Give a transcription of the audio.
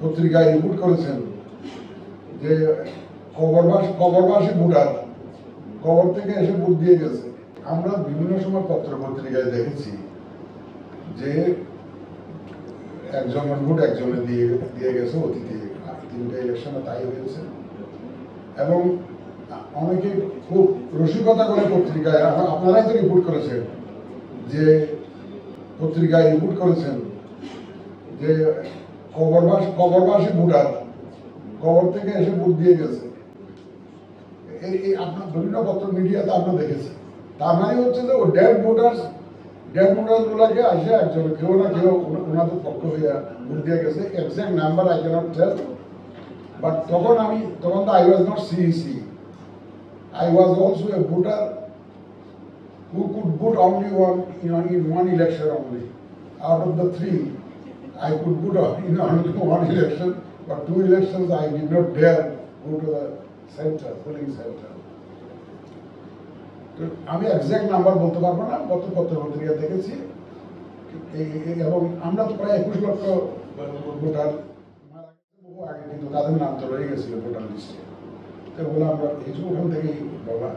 পত্রিকায় রিপোর্ট করেছেন যে কবরবাসী ভোটার কবর থেকে এসে ভোট দিয়ে গেছে। আমরা বিভিন্ন সময় পত্র পত্রিকায় দেখেছি যে একজনের ভোট একজনে দিয়ে গেছে অতীতে 3টা ইলেকশনে তাই হয়েছে। এবং অনেকে খুব রসিকতা করে পত্রিকায়, আপনারাই তো রিপোর্ট করেছেন যে পত্রিকায় রিপোর্ট করেছেন যে কবরবাসী ভোটার কবর থেকে এসে ভোট দিয়ে গেছে। এই আপনার বিভিন্ন পত্র মিডিয়াতে আমরা দেখেছি। তার মানে হচ্ছে যে ও ডেড ভোটার গুলাকে আসে একজন কেউ না কেউ ওনাদের পক্ষ হইয়া ভোট দিয়ে গেছে। Exact number I can't tell, but তখন তো I was not CEC, I was also a voter who could vote only in one election only. Out of the 3, I could vote in only one election, but 2 elections I did not dare go to the center, polling center. তো আমি exact number বলতে পারবো না, কত পত্রিকা দেখেছি। এবং আমরা তো প্রায় 21 লক্ষ ভোটার আগে, কিন্তু তাদের নাম তো রয়ে গেছিল ভোটার লিস্টে। তো বলে আমরা এই ওখান থেকেই বাবা